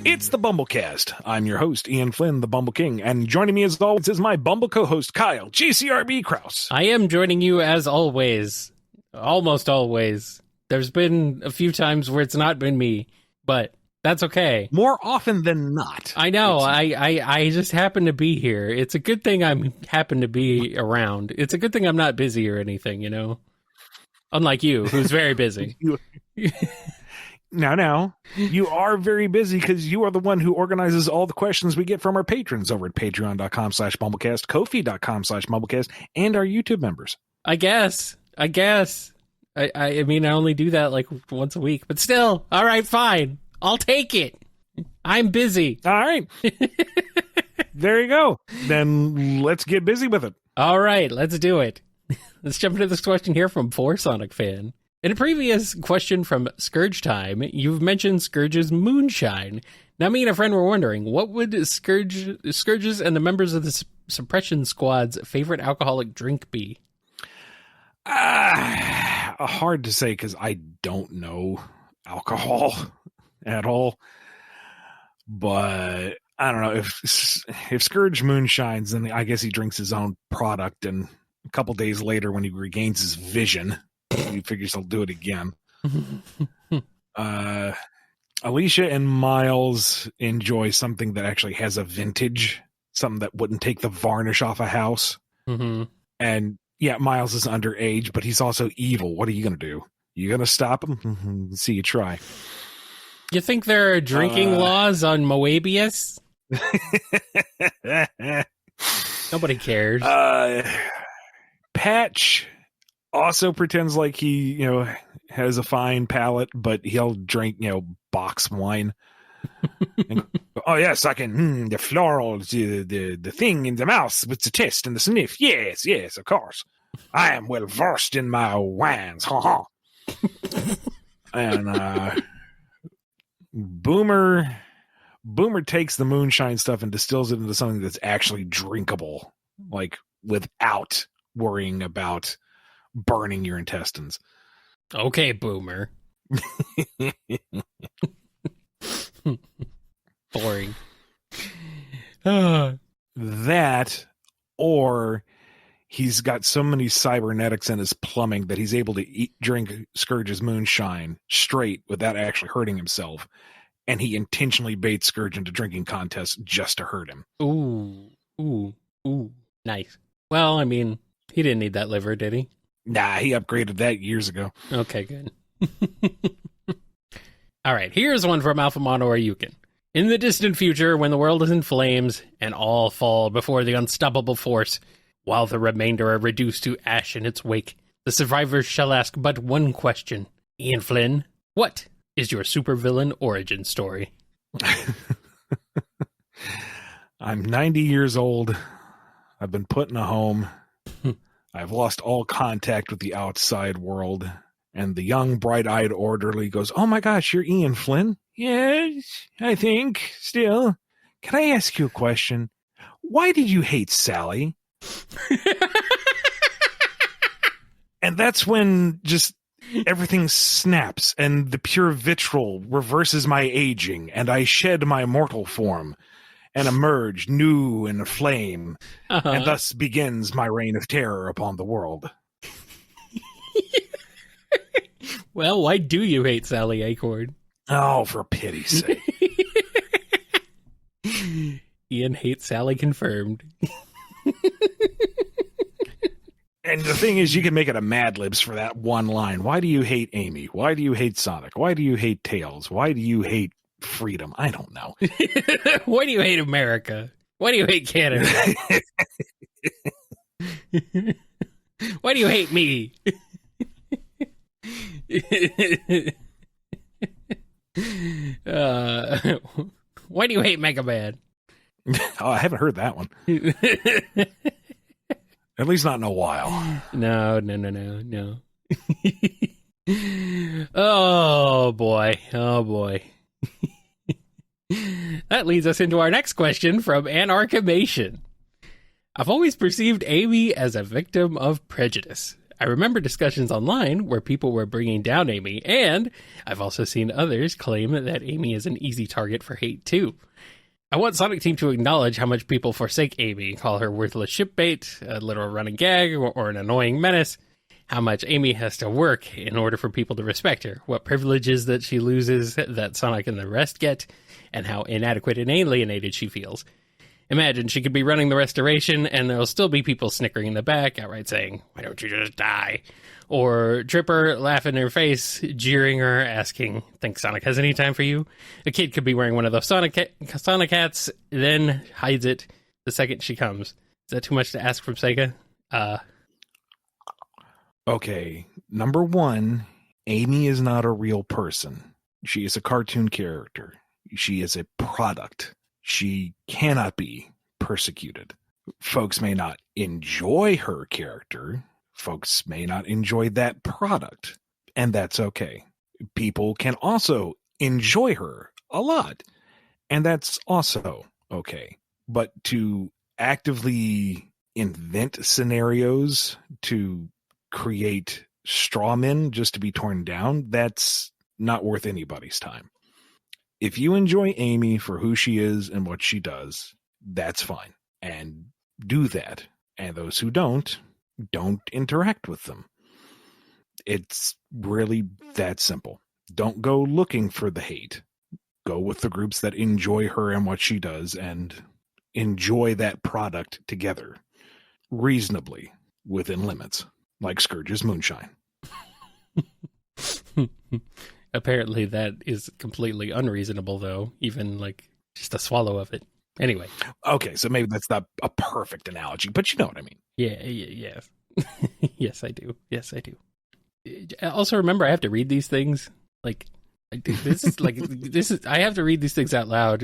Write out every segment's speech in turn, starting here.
It's the BumbleKast. I'm your host, Ian Flynn, the Bumble King, and joining me as always is my Bumble co-host, Kyle, GCRB Kraus. I am joining you as always. Almost always. There's been a few times where it's not been me, but that's okay. More often than not. I know. I just happen to be here. It's a good thing I happen to be around. It's a good thing I'm not busy or anything, you know? Unlike you, who's very busy. Now, you are very busy because you are the one who organizes all the questions we get from our patrons over at patreon.com/BumbleKast, Ko-fi.com/BumbleKast, and our YouTube members. I guess. I mean, I only do that like once a week, but still, all right, fine. I'll take it. I'm busy. All right. There you go. Then let's get busy with it. All right, let's do it. Let's jump into this question here from 4Sonic Fan. In a previous question from Scourge Time, you've mentioned Scourge's moonshine. Now, me and a friend were wondering, what would Scourge's and the members of the Suppression Squad's favorite alcoholic drink be? Hard to say because I don't know alcohol at all. But I don't know. If Scourge moonshines, then I guess he drinks his own product, and a couple days later when he regains his vision, he figures he'll do it again. Alicia and Miles enjoy something that actually has a vintage, something that wouldn't take the varnish off a house. Mm-hmm. And yeah, Miles is underage, but he's also evil. What are you going to do? You going to stop him? See you try. You think there are drinking laws on Moebius? Nobody cares. Patch also pretends like he, has a fine palate, but he'll drink, box wine. And, oh yes, I can. The florals, the thing in the mouth with the taste and the sniff. Yes, of course. I am well versed in my wines. Ha ha. And Boomer takes the moonshine stuff and distills it into something that's actually drinkable, like without worrying about burning your intestines. Okay, Boomer. Boring. That, or he's got so many cybernetics in his plumbing that he's able to drink Scourge's moonshine straight without actually hurting himself. And he intentionally baits Scourge into drinking contests just to hurt him. Ooh. Nice. Well, I mean, he didn't need that liver, did he? Nah, he upgraded that years ago. Okay, good. All right, here's one from Alpha Mono or Yukon. In the distant future, when the world is in flames and all fall before the unstoppable force, while the remainder are reduced to ash in its wake, the survivors shall ask but one question. Ian Flynn, what is your supervillain origin story? I'm 90 years old. I've been put in a home. I've lost all contact with the outside world. And the young, bright-eyed orderly goes, "Oh my gosh, you're Ian Flynn?" "Yes, I think, still. Can I ask you a question? Why did you hate Sally?" And that's when just everything snaps and the pure vitriol reverses my aging and I shed my mortal form and emerge new and aflame. And thus begins my reign of terror upon the world. Well, why do you hate Sally Acorn? Oh, for pity's sake. Ian hates Sally confirmed. And the thing is, you can make it a Mad Libs for that one line. Why do you hate Amy? Why do you hate Sonic? Why do you hate Tails? Why do you hate freedom? I don't know. Why do you hate America? Why do you hate Canada? Why do you hate me? Why do you hate Mega Man? Oh, I haven't heard that one. At least not in a while. No. Oh, boy. That leads us into our next question from Anarchimation. I've always perceived Amy as a victim of prejudice. I remember discussions online where people were bringing down Amy, and I've also seen others claim that Amy is an easy target for hate too. I want Sonic Team to acknowledge how much people forsake Amy, call her worthless shipbait, a literal running gag, or an annoying menace. How much Amy has to work in order for people to respect her, what privileges that she loses that Sonic and the rest get, and how inadequate and alienated she feels. Imagine she could be running the restoration, and there'll still be people snickering in the back, outright saying, "Why don't you just die?" Or Tripper laughing in her face, jeering her, asking, "Think Sonic has any time for you?" A kid could be wearing one of those Sonic hats, then hides it the second she comes. Is that too much to ask from Sega? Okay, number one, Amy is not a real person. She is a cartoon character. She is a product. She cannot be persecuted. Folks may not enjoy her character. Folks may not enjoy that product. And that's okay. People can also enjoy her a lot. And that's also okay. But to actively invent scenarios to create straw men just to be torn down, that's not worth anybody's time. If you enjoy Amy for who she is and what she does, that's fine. And do that. And those who don't interact with them. It's really that simple. Don't go looking for the hate. Go with the groups that enjoy her and what she does and enjoy that product together. Reasonably, within limits. Like Scourge's moonshine. Apparently that is completely unreasonable, though, even like just a swallow of it. Anyway. Okay, so maybe that's not a perfect analogy, but you know what I mean. Yeah. Yes, I do. Also, remember, I have to read these things. I have to read these things out loud.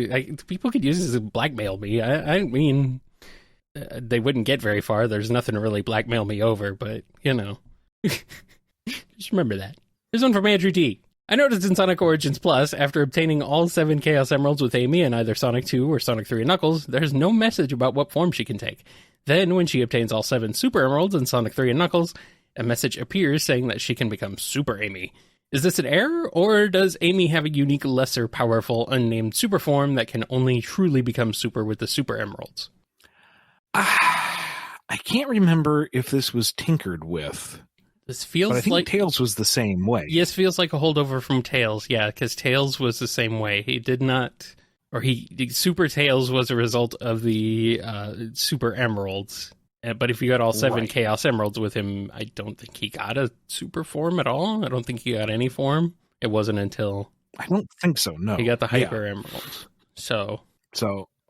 People could use this to blackmail me. I mean, they wouldn't get very far. There's nothing to really blackmail me over, but, you know. Just remember that. Here's one from Andrew D. I noticed in Sonic Origins Plus, after obtaining all 7 Chaos Emeralds with Amy in either Sonic 2 or Sonic 3 and Knuckles, there's no message about what form she can take. Then, when she obtains all 7 Super Emeralds in Sonic 3 and Knuckles, a message appears saying that she can become Super Amy. Is this an error, or does Amy have a unique, lesser powerful, unnamed super form that can only truly become super with the Super Emeralds? I can't remember if this was tinkered with. This feels but I think like Tails was the same way. Yes, feels like a holdover from Tails. Yeah, because Tails was the same way. He did not, or Super Tails was a result of the Super Emeralds. But if you got all 7 Chaos Emeralds with him, I don't think he got a super form at all. I don't think he got any form. It wasn't until I don't think so. No, he got the Hyper Emeralds. So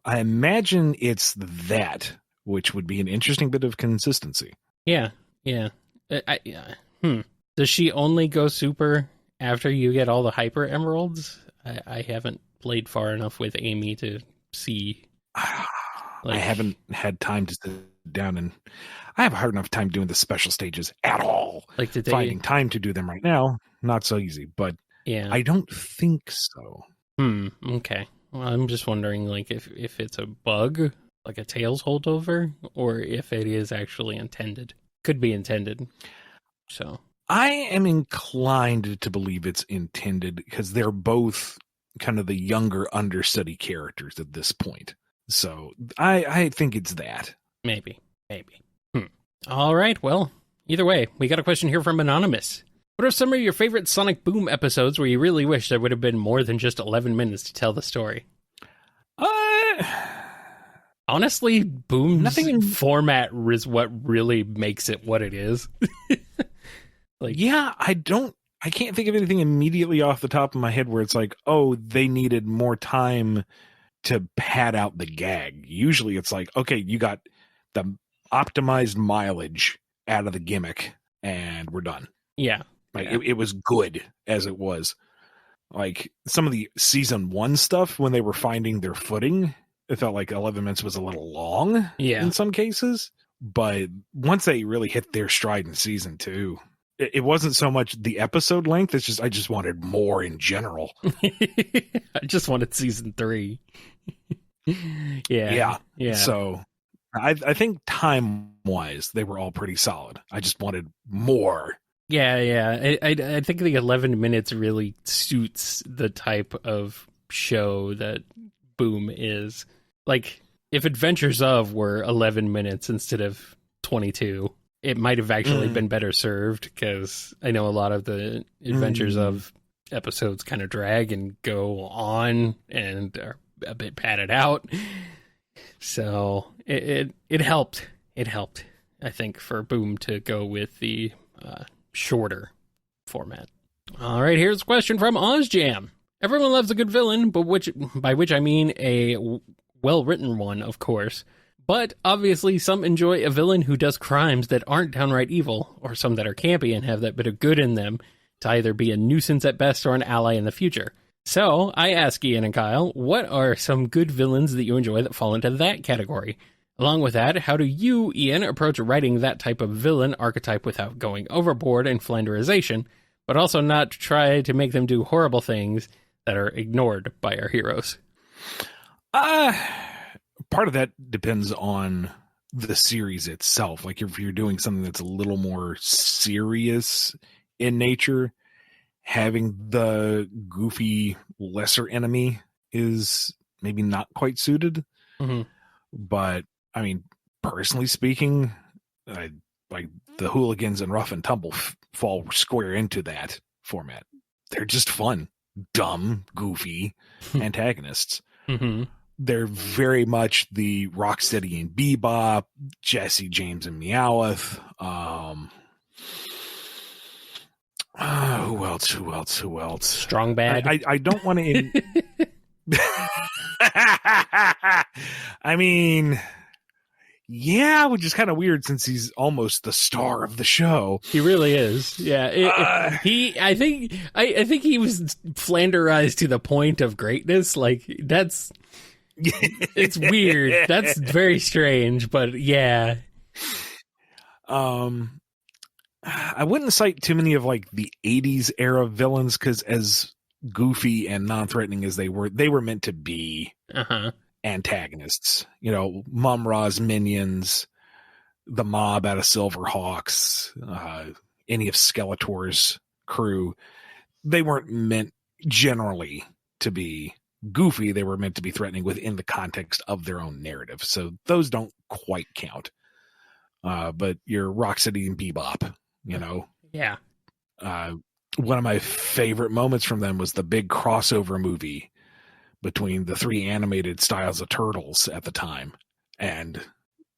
I imagine it's that, which would be an interesting bit of consistency. Yeah. Does she only go super after you get all the Hyper Emeralds? I haven't played far enough with Amy to see. I haven't had time to sit down, and I have a hard enough time doing the special stages at all. Like finding time to do them right now, not so easy. But yeah, I don't think so. Okay. Well, I'm just wondering, like, if it's a bug, like a Tails holdover, or if it is actually intended. Could be intended. So I am inclined to believe it's intended because they're both kind of the younger understudy characters at this point. So I think it's that. Maybe. All right. Well, either way, we got a question here from Anonymous. What are some of your favorite Sonic Boom episodes where you really wish there would have been more than just 11 minutes to tell the story? Honestly, Boom's format is what really makes it what it is. I can't think of anything immediately off the top of my head where it's like, oh, they needed more time to pad out the gag. Usually it's like, okay, you got the optimized mileage out of the gimmick and we're done. Yeah. It was good as it was. Like some of the season 1 stuff when they were finding their footing, it felt like 11 minutes was a little long in some cases. But once they really hit their stride in season 2, it wasn't so much the episode length. It's just, I just wanted more in general. I just wanted season 3. Yeah. So I think time-wise, they were all pretty solid. I just wanted more. Yeah. I think the 11 minutes really suits the type of show that Boom is. Like, if Adventures of were 11 minutes instead of 22, it might have actually been better served, because I know a lot of the Adventures of episodes kind of drag and go on and are a bit padded out. So it helped. It helped, I think, for Boom to go with the shorter format. All right, here's a question from OzJam. Everyone loves a good villain, but by which I mean a well-written one, of course. But obviously some enjoy a villain who does crimes that aren't downright evil, or some that are campy and have that bit of good in them to either be a nuisance at best or an ally in the future. So I ask Ian and Kyle, what are some good villains that you enjoy that fall into that category? Along with that, how do you, Ian, approach writing that type of villain archetype without going overboard in flanderization, but also not try to make them do horrible things that are ignored by our heroes? Part of that depends on the series itself. Like, if you're doing something that's a little more serious in nature, having the goofy lesser enemy is maybe not quite suited. Mm-hmm. But I mean, personally speaking, like the hooligans and rough and tumble fall square into that format. They're just fun, dumb, goofy antagonists. Mm-hmm. They're very much the Rocksteady and Bebop, Jesse, James, and Meowth. Who else? Strong Bad. I don't want to... I mean, yeah, which is kind of weird since he's almost the star of the show. He really is. Yeah. I think he was flanderized to the point of greatness. Like, that's... it's weird. That's very strange, but yeah. I wouldn't cite too many of like the 80s era villains, because as goofy and non-threatening as they were meant to be antagonists. You know, Mum-Ra's minions, the mob out of Silverhawks, any of Skeletor's crew. They weren't meant generally to be goofy. They were meant to be threatening within the context of their own narrative. So those don't quite count. But your Rocksteady and Bebop, you know. Yeah. One of my favorite moments from them was the big crossover movie between the three animated styles of Turtles at the time. And,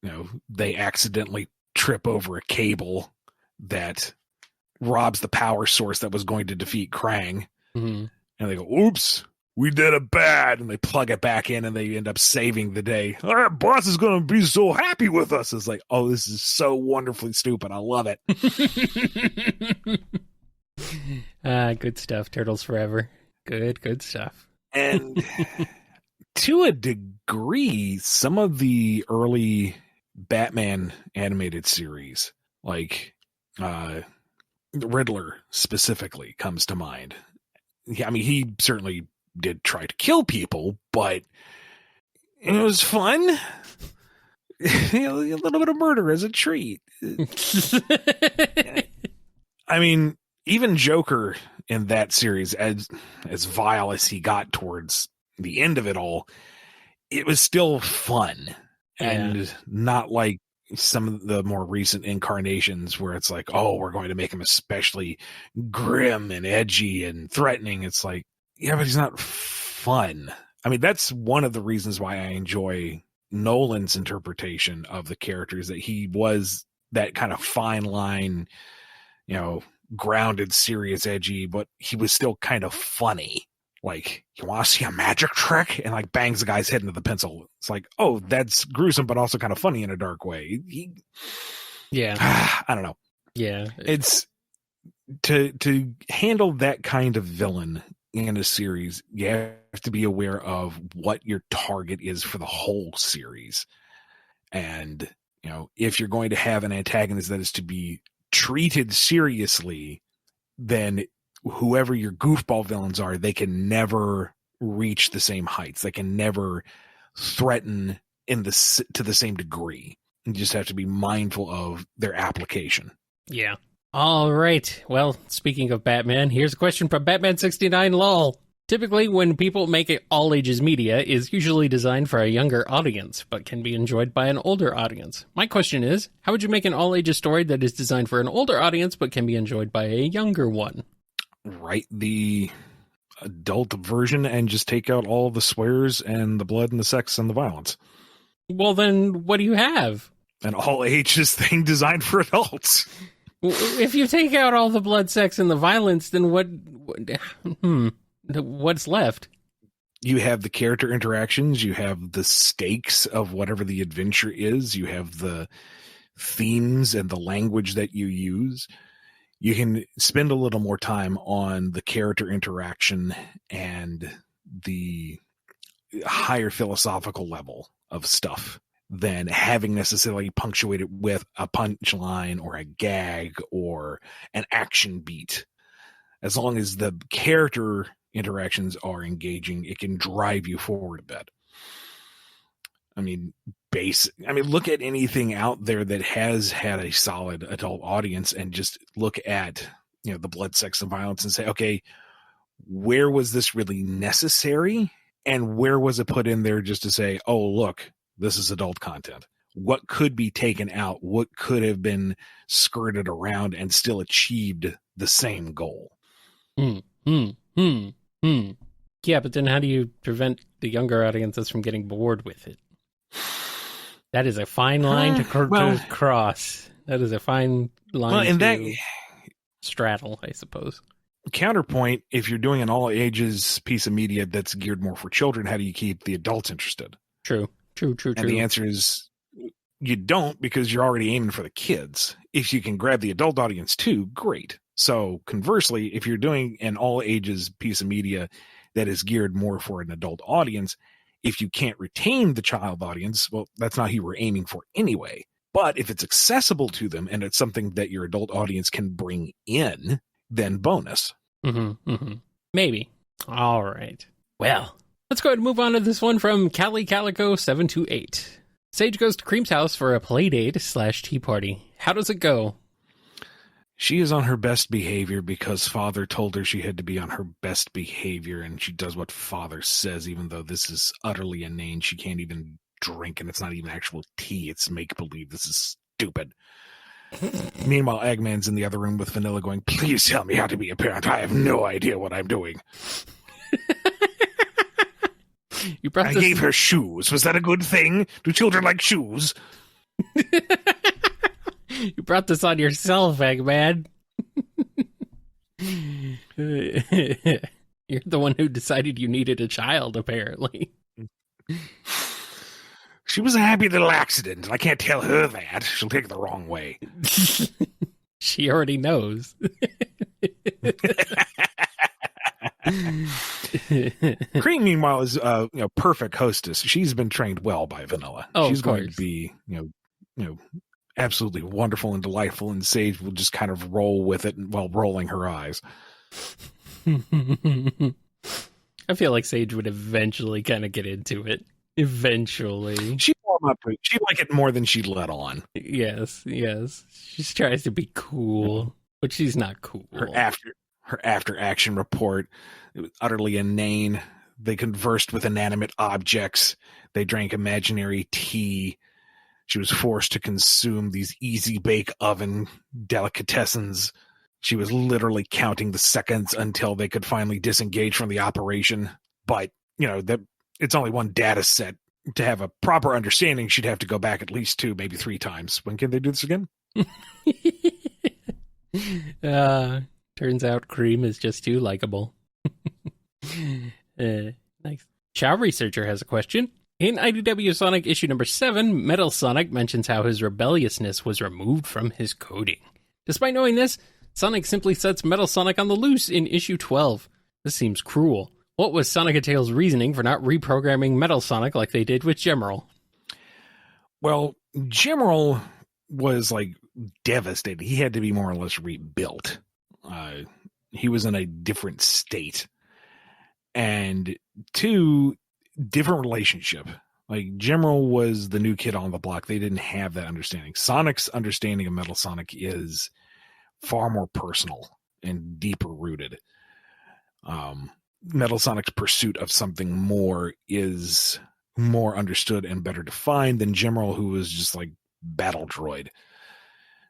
you know, they accidentally trip over a cable that robs the power source that was going to defeat Krang. Mm-hmm. And they go, oops, we did it bad. And they plug it back in and they end up saving the day. Our boss is going to be so happy with us. It's like, oh, this is so wonderfully stupid. I love it. Good stuff. Turtles forever. Good stuff. And to a degree, some of the early Batman animated series, like Riddler specifically, comes to mind. I mean, he certainly did try to kill people, but it was fun. A little bit of murder as a treat. I mean, even Joker in that series, as vile as he got towards the end of it all, it was still fun. And not like some of the more recent incarnations where it's like, oh, we're going to make him especially grim and edgy and threatening. It's like, yeah, but he's not fun. I mean, that's one of the reasons why I enjoy Nolan's interpretation of the characters, that he was that kind of fine line, you know, grounded, serious, edgy, but he was still kind of funny. Like, you want to see a magic trick? And like bangs the guy's head into the pencil. It's like, oh, that's gruesome, but also kind of funny in a dark way. I don't know. Yeah. It's to handle that kind of villain in a series, you have to be aware of what your target is for the whole series. And, you know, if you're going to have an antagonist that is to be treated seriously, then whoever your goofball villains are, they can never reach the same heights. They can never threaten to the same degree. You just have to be mindful of their application. Yeah. All right. Well, speaking of Batman, here's a question from Batman69 LOL. Typically, when people make it all ages media, is usually designed for a younger audience, but can be enjoyed by an older audience. My question is, how would you make an all ages story that is designed for an older audience, but can be enjoyed by a younger one? Write the adult version and just take out all the swears and the blood and the sex and the violence. Well, then what do you have? An all ages thing designed for adults. If you take out all the blood, sex, and the violence, then what's left? You have the character interactions, you have the stakes of whatever the adventure is, you have the themes and the language that you use. You can spend a little more time on the character interaction and the higher philosophical level of stuff than having necessarily punctuated with a punchline or a gag or an action beat. As long as the character interactions are engaging, it can drive you forward a bit. I mean, look at anything out there that has had a solid adult audience and just look at, the blood, sex, and violence and say, okay, where was this really necessary? And where was it put in there just to say, oh, look, this is adult content? What could be taken out? What could have been skirted around and still achieved the same goal? Yeah, but then how do you prevent the younger audiences from getting bored with it? That is a fine line to cross. That is a fine line to straddle, I suppose. Counterpoint, if you're doing an all-ages piece of media that's geared more for children, how do you keep the adults interested? True. And the answer is you don't, because you're already aiming for the kids. If you can grab the adult audience too, great. So conversely, if you're doing an all-ages piece of media that is geared more for an adult audience, if you can't retain the child audience, well, that's not who you were aiming for anyway. But if it's accessible to them and it's something that your adult audience can bring in, then bonus. Maybe. All right. Well, let's go ahead and move on to this one from Cali Calico 728. Sage goes to Cream's house for a play date / tea party. How does it go? She is on her best behavior because Father told her she had to be on her best behavior, and she does what Father says, even though this is utterly inane. She can't even drink, and it's not even actual tea. It's make-believe. This is stupid. Meanwhile, Eggman's in the other room with Vanilla going, please tell me how to be a parent. I have no idea what I'm doing. I gave her shoes. Was that a good thing? Do children like shoes? You brought this on yourself, Eggman. You're the one who decided you needed a child, apparently. She was a happy little accident. I can't tell her that. She'll take it the wrong way. She already knows. Cream, meanwhile, is perfect hostess. She's been trained well by Vanilla. Oh, she's going to be absolutely wonderful and delightful, and Sage will just kind of roll with it while rolling her eyes. I feel like Sage would eventually kind of get into it. Eventually. She'd like it more than she'd let on. Yes. She tries to be cool, but she's not cool. Her after action report, it was utterly inane. They conversed with inanimate objects. They drank imaginary tea. She was forced to consume these easy bake oven delicatessens. She was literally counting the seconds until they could finally disengage from the operation. But, it's only one data set. To have a proper understanding, she'd have to go back at least 2, maybe 3 times. When can they do this again? Turns out Cream is just too likable. Nice. Chow Researcher has a question. In IDW Sonic issue number 7, Metal Sonic mentions how his rebelliousness was removed from his coding. Despite knowing this, Sonic simply sets Metal Sonic on the loose in issue 12. This seems cruel. What was Sonic and Tails' reasoning for not reprogramming Metal Sonic like they did with Gemerald? Well, Gemerald was devastated. He had to be more or less rebuilt. He was in a different state. And 2, different relationship. Like, General was the new kid on the block. They didn't have that understanding. Sonic's understanding of Metal Sonic is far more personal and deeper rooted. Metal Sonic's pursuit of something more is more understood and better defined than General, who was just like battle droid.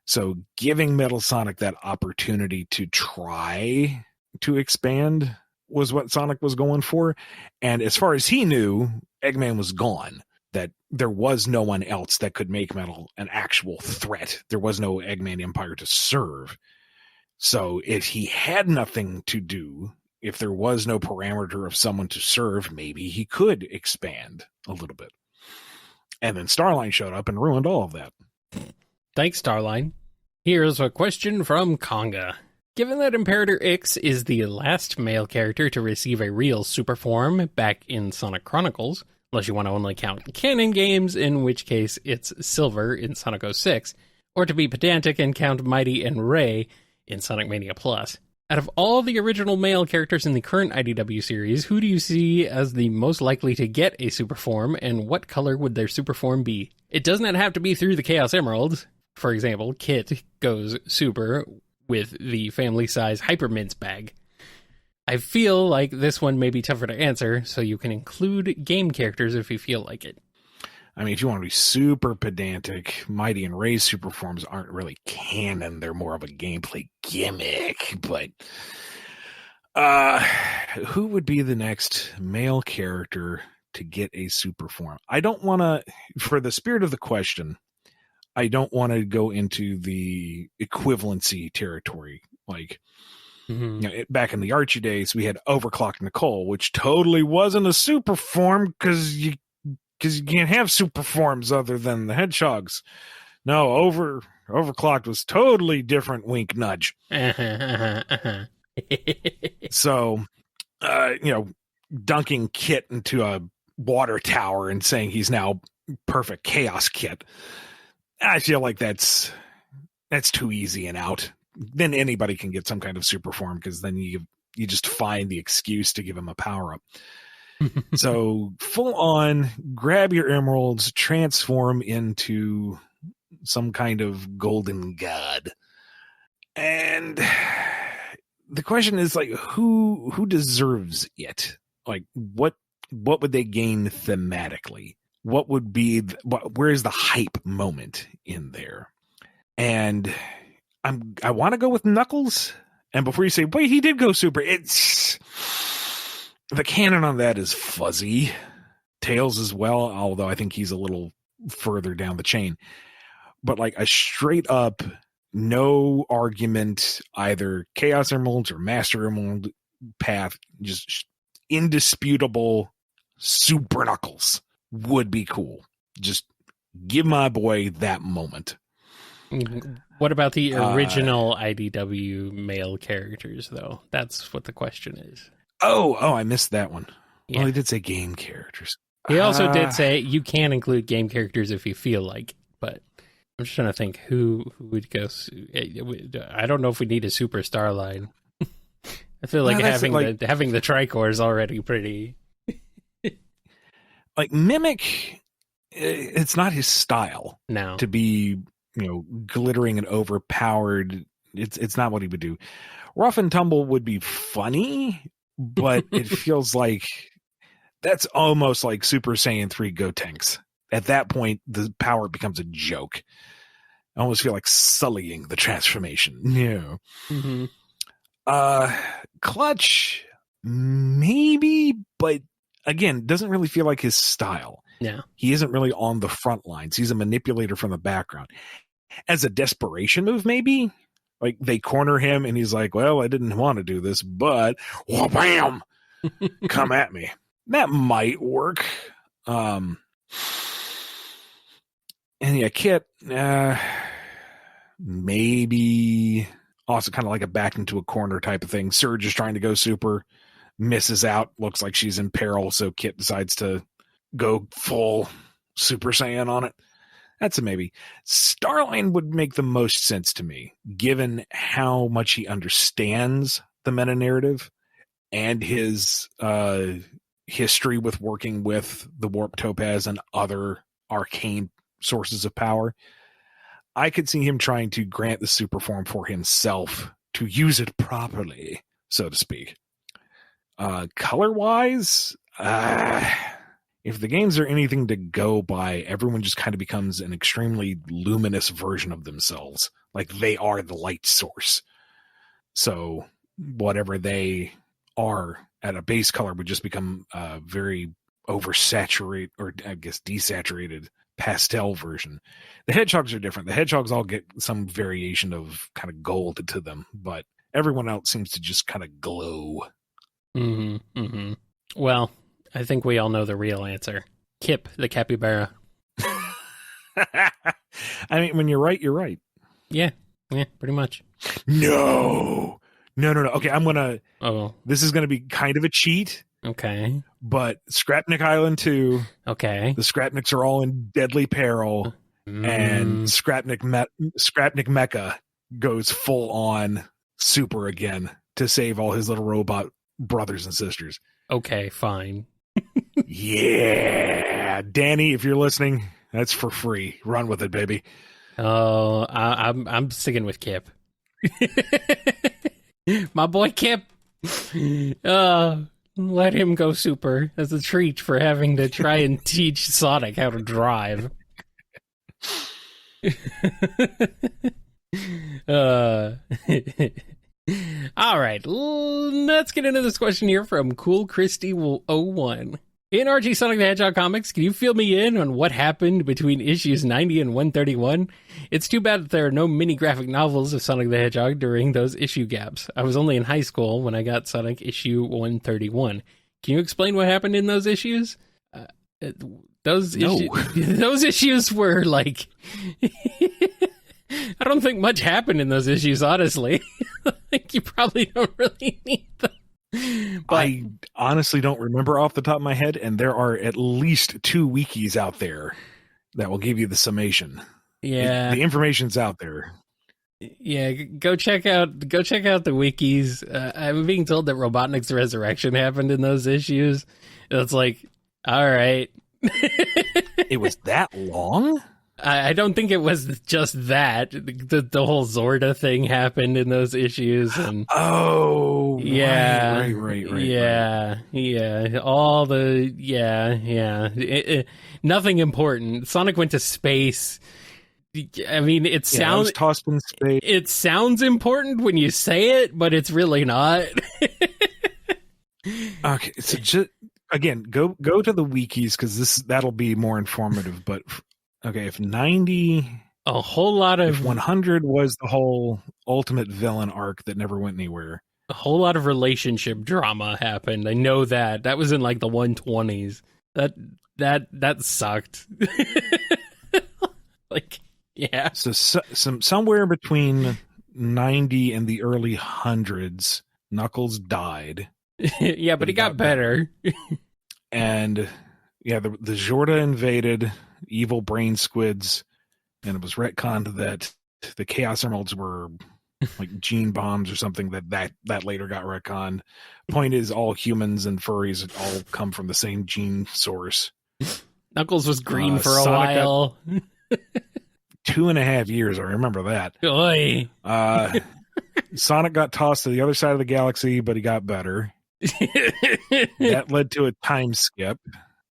So giving Metal Sonic that opportunity to try to expand was what Sonic was going for. And as far as he knew, Eggman was gone. That there was no one else that could make Metal an actual threat. There was no Eggman Empire to serve. So if he had nothing to do, if there was no parameter of someone to serve, maybe he could expand a little bit. And then Starline showed up and ruined all of that. Thanks, Starline. Here's a question from Conga. Given that Imperator Ix is the last male character to receive a real super form back in Sonic Chronicles, unless you want to only count canon games, in which case it's Silver in Sonic 06, or to be pedantic and count Mighty and Ray in Sonic Mania Plus. Out of all the original male characters in the current IDW series, who do you see as the most likely to get a super form, and what color would their super form be? It does not have to be through the Chaos Emeralds. For example, Kit goes super with the family-size Hypermints bag. I feel like this one may be tougher to answer, so you can include game characters if you feel like it. I mean, if you want to be super pedantic, Mighty and Ray's super forms aren't really canon. They're more of a gameplay gimmick. But who would be the next male character to get a super form? I don't want to, for the spirit of the question, I don't want to go into the equivalency territory. Like, back in the Archie days, we had Overclock Nicole, which totally wasn't a super form because you can't have super forms other than the hedgehogs. No, Overclocked was totally different. Wink, nudge. So, dunking Kit into a water tower and saying he's now perfect Chaos Kit. I feel like that's too easy and out. Then anybody can get some kind of super form because then you just find the excuse to give him a power up. So full on, grab your emeralds, transform into some kind of golden god. And the question is, like, who deserves it? Like, what would they gain thematically? What would be where is the hype moment in there? And I want to go with Knuckles. And before you say, wait, he did go super, it's the canon on that is fuzzy. Tails as well, although I think he's a little further down the chain. But like a straight up, no argument, either Chaos Emeralds or Master Emerald path, just indisputable Super Knuckles would be cool. Just give my boy that moment. What about the original IDW male characters, though? That's what the question is. Oh, I missed that one. Yeah. Well, he did say game characters. He also did say you can include game characters if you feel like, but I'm just trying to think who would go. I don't know if we need a super Starline. I feel like having the Tricore is already pretty. Like Mimic, it's not his style. No. To be, glittering and overpowered. It's not what he would do. Rough and Tumble would be funny, but it feels like that's almost like Super Saiyan 3 Gotenks. At that point, the power becomes a joke. I almost feel like sullying the transformation. Yeah. Mm-hmm. Clutch, maybe, but again, doesn't really feel like his style. Yeah. He isn't really on the front lines. He's a manipulator from the background. As a desperation move, maybe? Like, they corner him, and he's like, well, I didn't want to do this, but wha-bam! Come at me. That might work. And yeah, Kit, maybe also kind of like a back into a corner type of thing. Surge is trying to go super, misses out, looks like she's in peril, so Kit decides to go full Super Saiyan on it. That's a maybe. Starline would make the most sense to me, given how much he understands the meta narrative and his history with working with the Warp Topaz and other arcane sources of power, I could see him trying to grant the super form for himself to use it properly, so to speak. Color-wise, if the games are anything to go by, everyone just kind of becomes an extremely luminous version of themselves. Like they are the light source. So whatever they are at a base color would just become very oversaturated, or I guess desaturated pastel version. The hedgehogs are different. The hedgehogs all get some variation of kind of gold to them, but everyone else seems to just kind of glow. Mm-hmm. Mm-hmm. Well, I think we all know the real answer. Kip, the capybara. I mean, when you're right, you're right. Yeah, pretty much. No. Okay, I'm gonna. Oh, this is gonna be kind of a cheat. Okay. But Scrapnik Island 2. Okay. The Scrapniks are all in deadly peril, and Scrapnik Mecha goes full on super again to save all his little robot brothers and sisters. Okay, fine. Yeah, Danny, if you're listening, that's for free. Run with it, baby. Oh, I'm sticking with Kip. My boy Kip. Let him go super as a treat for having to try and teach Sonic how to drive. All right, let's get into this question here from Cool Christy 01. In RG Sonic the Hedgehog comics, can you fill me in on what happened between issues 90 and 131? It's too bad that there are no mini graphic novels of Sonic the Hedgehog during those issue gaps. I was only in high school when I got Sonic issue 131. Can you explain what happened in those issues? Those issues were like... I don't think much happened in those issues, honestly. Like, you probably don't really need them. But I honestly don't remember off the top of my head, and there are at least 2 wikis out there that will give you the summation. Yeah, the information's out there. Yeah, go check out the wikis. I'm being told that Robotnik's resurrection happened in those issues. It's like, all right. It was that long? I don't think it was just that. The whole Zorda thing happened in those issues, and oh, yeah, right. Yeah. All the nothing important. Sonic went to space. I mean, it sounds tossed in space. It sounds important when you say it, but it's really not. Okay, so just again, go to the wikis because that'll be more informative. But okay, if 90, a whole lot of, if 100 was the whole ultimate villain arc that never went anywhere, a whole lot of relationship drama happened. I know that was in like the 120s. That sucked. Like, yeah. So somewhere between 90 and the early hundreds, Knuckles died. Yeah, but he got better. And yeah, the Zorda invaded evil brain squids, and it was retconned that the Chaos Emeralds were like gene bombs or something that later got retconned. Point is, all humans and furries all come from the same gene source. Knuckles was green for a Sonic while. 2.5 years, I remember that. Oy. Sonic got tossed to the other side of the galaxy, but he got better. That led to a time skip.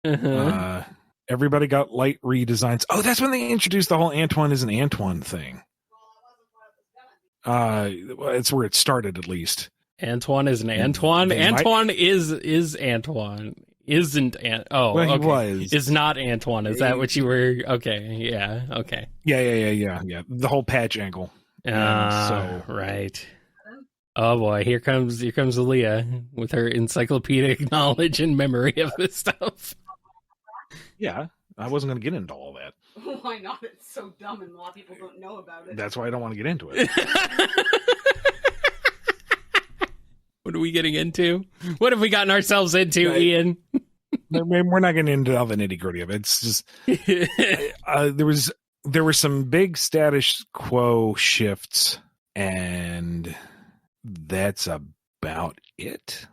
Uh-huh. Everybody got light redesigns. Oh, that's when they introduced the whole Antoine is an Antoine thing. It's where it started, at least. Antoine is an Antoine. Antoine is Antoine. Isn't well, okay. He was. Is not Antoine. Is that what you were? Okay, yeah, okay. Yeah. The whole patch angle. Right. Oh boy, here comes Aaliyah with her encyclopedic knowledge and memory of this stuff. Yeah, I wasn't going to get into all that. Why not? It's so dumb and a lot of people don't know about it. That's why I don't want to get into it. What are we getting into? What have we gotten ourselves into, Ian? We're not getting into all the nitty gritty of it. It's just there were some big status quo shifts, and that's about it.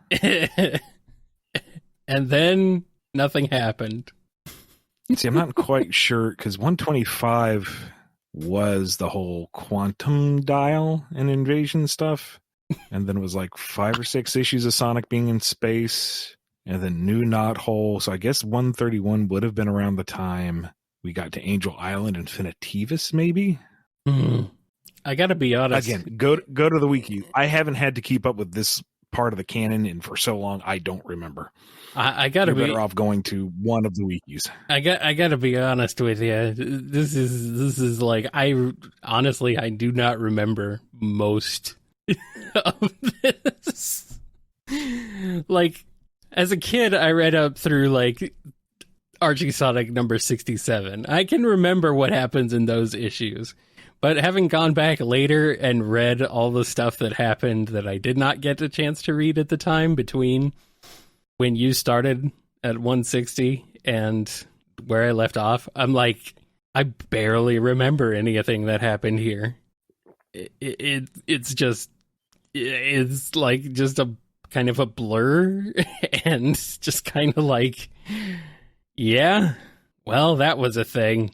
and then nothing happened. See, I'm not quite sure, because 125 was the whole quantum dial and invasion stuff. And then it was like 5 or 6 issues of Sonic being in space, and then New Knothole. So I guess 131 would have been around the time we got to Angel Island and Infinitivus, maybe? I gotta be honest. Again, go to the wiki. I haven't had to keep up with this part of the canon in for so long, I don't remember. I gotta You're be better off going to one of the wikis. I gotta be honest with you. This is like, I honestly, I do not remember most of this. Like, as a kid, I read up through like Archie Sonic number 67. I can remember what happens in those issues. But having gone back later and read all the stuff that happened that I did not get a chance to read at the time between when you started at 160 and where I left off, I'm like, I barely remember anything that happened here. It's like just a kind of a blur, and just kind of like, yeah, well, that was a thing.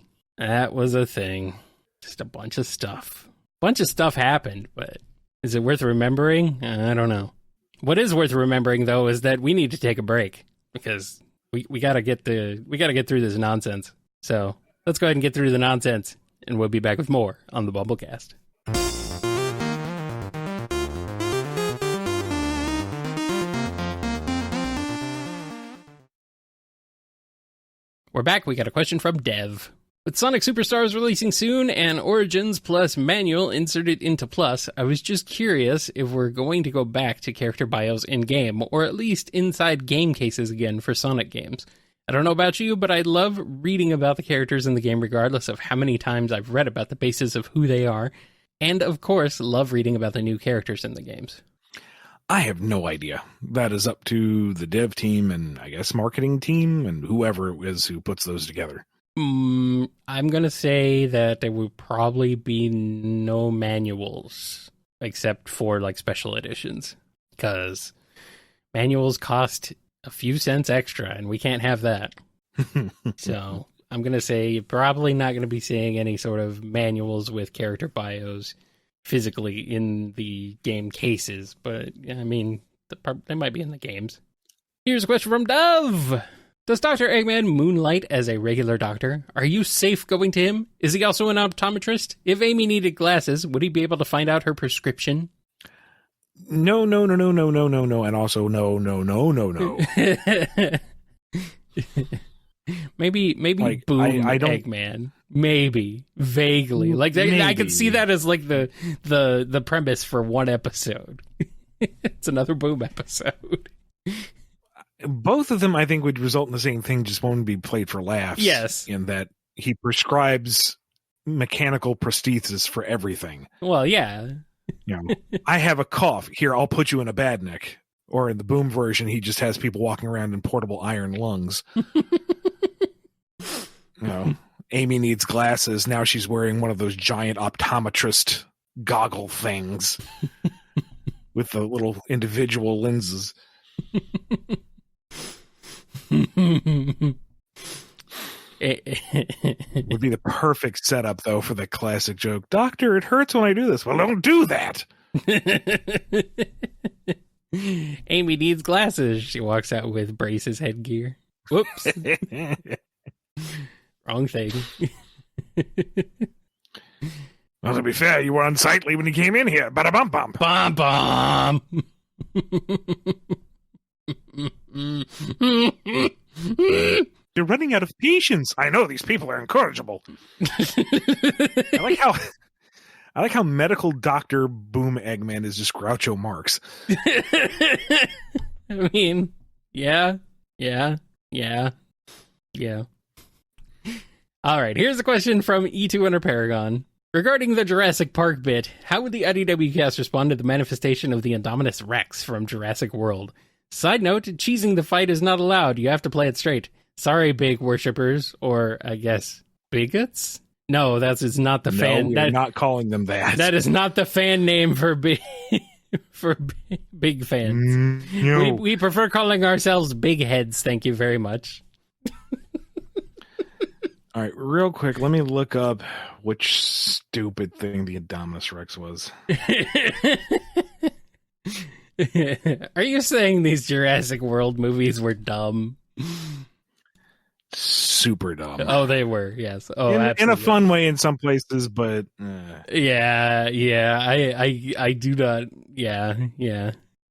Just a bunch of stuff. Bunch of stuff happened, but is it worth remembering? I don't know. What is worth remembering, though, is that we need to take a break, because we gotta get through this nonsense. So let's go ahead and get through the nonsense, and we'll be back with more on the BumbleKast. We're back. We got a question from Dev. With Sonic Superstars releasing soon and Origins plus Manual inserted into Plus, I was just curious if we're going to go back to character bios in-game, or at least inside game cases again for Sonic games. I don't know about you, but I love reading about the characters in the game regardless of how many times I've read about the basis of who they are, and of course, love reading about the new characters in the games. I have no idea. That is up to the dev team and I guess marketing team and whoever it is who puts those together. I'm going to say that there will probably be no manuals except for like special editions, because manuals cost a few cents extra and we can't have that. So I'm going to say you're probably not going to be seeing any sort of manuals with character bios physically in the game cases, but I mean, they might be in the games. Here's a question from Dove. Does Dr. Eggman moonlight as a regular doctor? Are you safe going to him? Is he also an optometrist? If Amy needed glasses, would he be able to find out her prescription? No. And also no. maybe like, Boom I don't... Eggman. Maybe. Vaguely. Like Maybe. I could see that as like the premise for one episode. It's another Boom episode. Both of them, I think, would result in the same thing, just won't be played for laughs. Yes. In that he prescribes mechanical prosthesis for everything. Well, yeah. You know, I have a cough. Here, I'll put you in a badnik. Or in the Boom version, he just has people walking around in portable iron lungs. You know, Amy needs glasses. Now she's wearing one of those giant optometrist goggle things with the little individual lenses. Would be the perfect setup, though, for the classic joke. Doctor, it hurts when I do this. Well, don't do that. Amy needs glasses. She walks out with braces headgear. Whoops. Wrong thing. Well, to be fair, you were unsightly when you came in here. Bada-bum-bum. Bum-bum. You're running out of patience. I know these people are incorrigible. I like how medical doctor Boom Eggman is just Groucho Marx. I mean, yeah. All right, here's a question from E2 Under Paragon. Regarding the Jurassic Park bit, how would the IDW cast respond to the manifestation of the Indominus Rex from Jurassic World? Side note, cheesing the fight is not allowed. You have to play it straight. Sorry, big worshippers, or I guess bigots? No, it's not the fan. We're not calling them that. That is not the fan name for for big fans. No. We prefer calling ourselves big heads. Thank you very much. All right, real quick, let me look up which stupid thing the Indominus Rex was. Are you saying these Jurassic World movies were dumb? Super dumb. Oh, they were, yes. Oh, in a fun way in some places, but yeah. I do not. Yeah.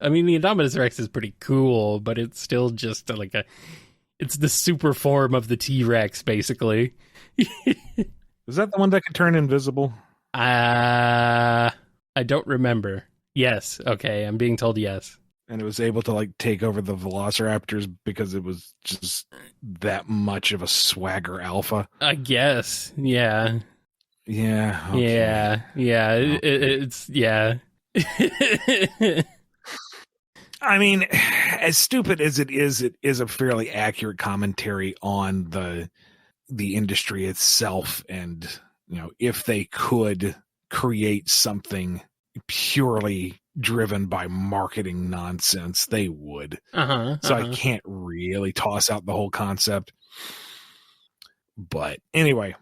I mean, the Indominus Rex is pretty cool, but it's still just it's the super form of the T-Rex, basically. is that the one that could turn invisible? I don't remember. Yes. Okay, I'm being told yes. And it was able to take over the Velociraptors because it was just that much of a swagger alpha. I guess. Yeah. Yeah. Okay. Yeah. It's yeah. I mean, as stupid as it is a fairly accurate commentary on the industry itself, and if they could create something purely driven by marketing nonsense, they would. So I can't really toss out the whole concept. But anyway,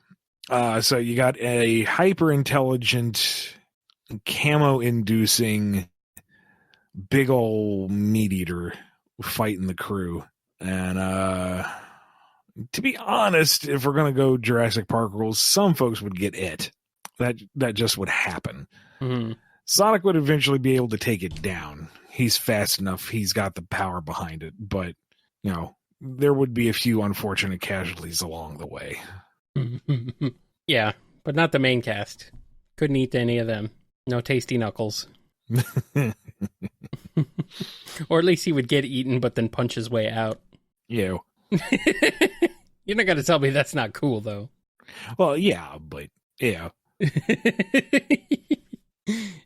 so you got a hyper intelligent, camo-inducing, big ol' meat eater fighting the crew. And to be honest, if we're gonna go Jurassic Park rules, some folks would get it. That just would happen. Mm-hmm. Sonic would eventually be able to take it down. He's fast enough. He's got the power behind it. But, there would be a few unfortunate casualties along the way. Yeah, but not the main cast. Couldn't eat any of them. No tasty knuckles. Or at least he would get eaten, but then punch his way out. Ew. You're not going to tell me that's not cool, though. Well, yeah, but yeah.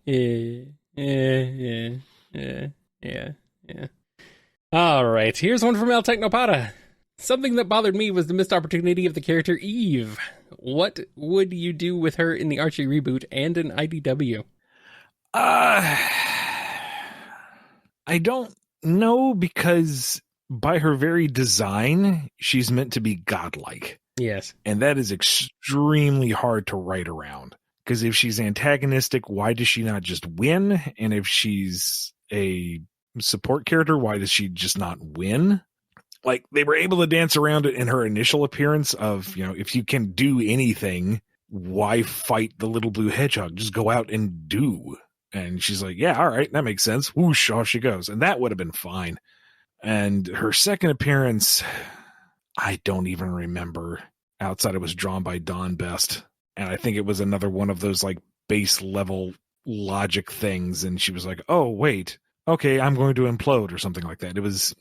Yeah. All right, here's one from El Technopada. Something that bothered me was the missed opportunity of the character Eve. What would you do with her in the Archie reboot and in IDW? I don't know, because by her very design, she's meant to be godlike. Yes. And that is extremely hard to write around. Because if she's antagonistic, why does she not just win? And if she's a support character, why does she just not win? They were able to dance around it in her initial appearance of, if you can do anything, why fight the little blue hedgehog? Just go out and do. And she's like, yeah, all right, that makes sense. Whoosh, off she goes. And that would have been fine. And her second appearance, I don't even remember, outside it was drawn by Don Best. And I think it was another one of those base level logic things. And she was like, oh, wait, okay, I'm going to implode or something like that. It was.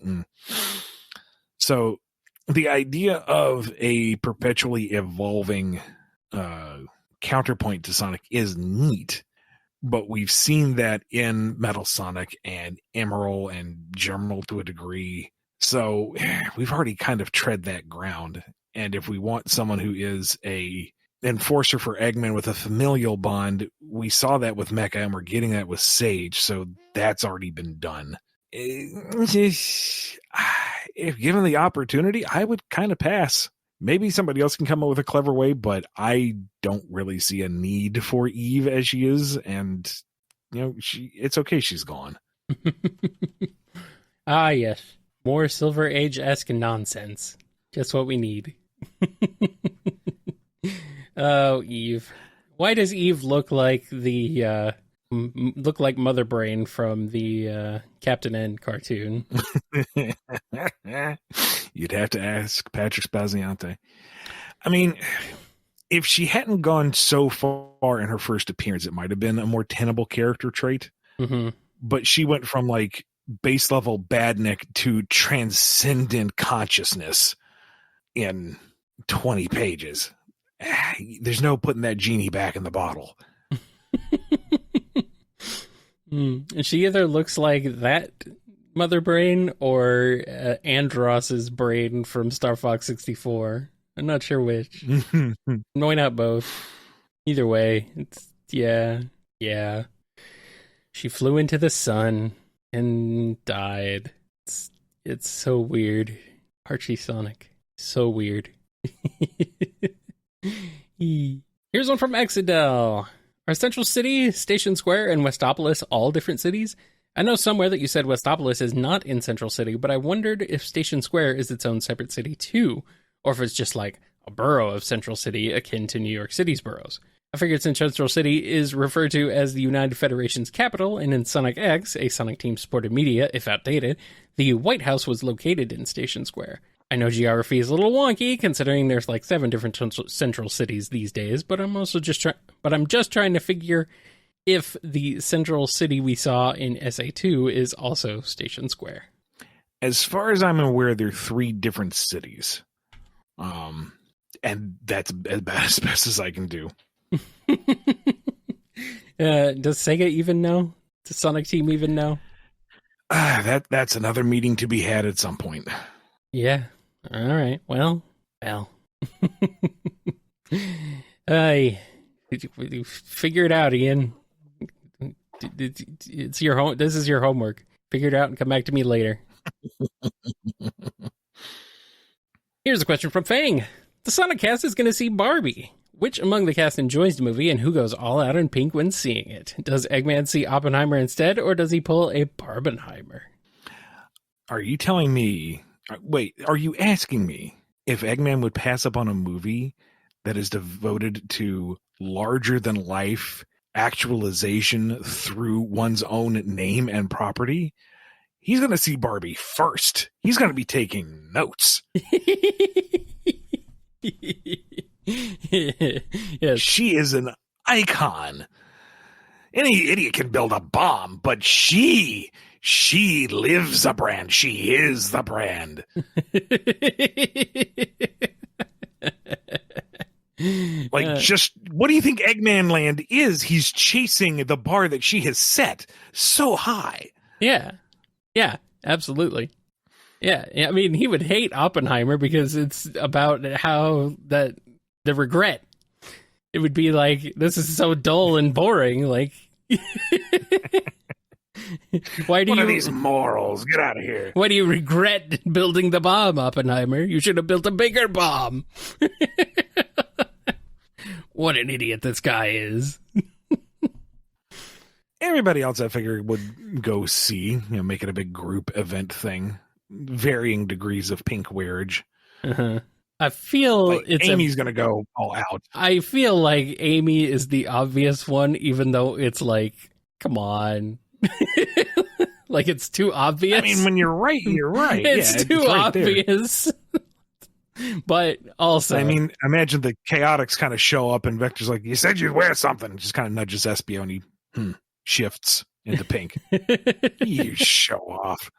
So the idea of a perpetually evolving counterpoint to Sonic is neat. But we've seen that in Metal Sonic and Emerald and Germinal to a degree. So we've already kind of tread that ground. And if we want someone who is a enforcer for Eggman with a familial bond, we saw that with Mecha, and we're getting that with Sage. So that's already been done. If given the opportunity, I would kind of pass. Maybe somebody else can come up with a clever way, but I don't really see a need for Eve as she is. And, it's okay. She's gone. Ah, yes. More Silver Age-esque nonsense. Just what we need. Oh, Eve. Why does Eve look like Mother Brain from the Captain N cartoon? You'd have to ask Patrick Spaziante. I mean, if she hadn't gone so far in her first appearance, it might have been a more tenable character trait. Mm-hmm. But she went from base level badnik to transcendent consciousness in 20 pages. There's no putting that genie back in the bottle. And she either looks like that Mother Brain or Andross's brain from Star Fox 64. I'm not sure which. Why not both? Either way, it's yeah. She flew into the sun and died. It's so weird. Archie Sonic. So weird. Here's one from Exidel. Are Central City, Station Square, and Westopolis all different cities? I know somewhere that you said Westopolis is not in Central City, but I wondered if Station Square is its own separate city too, or if it's just like a borough of Central City akin to New York City's boroughs. I figured since Central City is referred to as the United Federation's capital, and in Sonic X, a Sonic team-supported media, if outdated, the White House was located in Station Square. I know geography is a little wonky, considering there's like 7 different central cities these days, but I'm just trying to figure if the central city we saw in SA2 is also Station Square. As far as I'm aware, there are 3 different cities. And that's as best as I can do. Does Sega even know? Does Sonic Team even know? That's another meeting to be had at some point. Yeah. All right. Well. Figure it out, Ian. It's your home. This is your homework. Figure it out and come back to me later. Here's a question from Fang. The Sonic cast is going to see Barbie. Which among the cast enjoys the movie and who goes all out in pink when seeing it? Does Eggman see Oppenheimer instead, or does he pull a Barbenheimer? Are you telling me... Wait, are you asking me if Eggman would pass up on a movie that is devoted to larger-than-life actualization through one's own name and property? He's going to see Barbie first. He's going to be taking notes. Yes. She is an icon. Any idiot can build a bomb, but she lives a brand. She is the brand. Just what do you think Eggman Land is? He's chasing the bar that she has set so high. Yeah, absolutely. Yeah, I mean, he would hate Oppenheimer because it's about how that the regret. It would be like, this is so dull and boring. Like, what are these morals? Get out of here. Why do you regret building the bomb, Oppenheimer? You should have built a bigger bomb. What an idiot this guy is. Everybody else, I figured, would go see, make it a big group event thing. Varying degrees of pink wearage. Uh-huh. I feel like Amy's going to go all out. I feel like Amy is the obvious one, even though it's like, come on. Like, it's too obvious. I mean, when you're right, you're right. It's too right obvious. But also, I mean, imagine the Chaotix kind of show up and Vector's like, you said you'd wear something. Just kind of nudges Espio and he shifts into pink. You show off.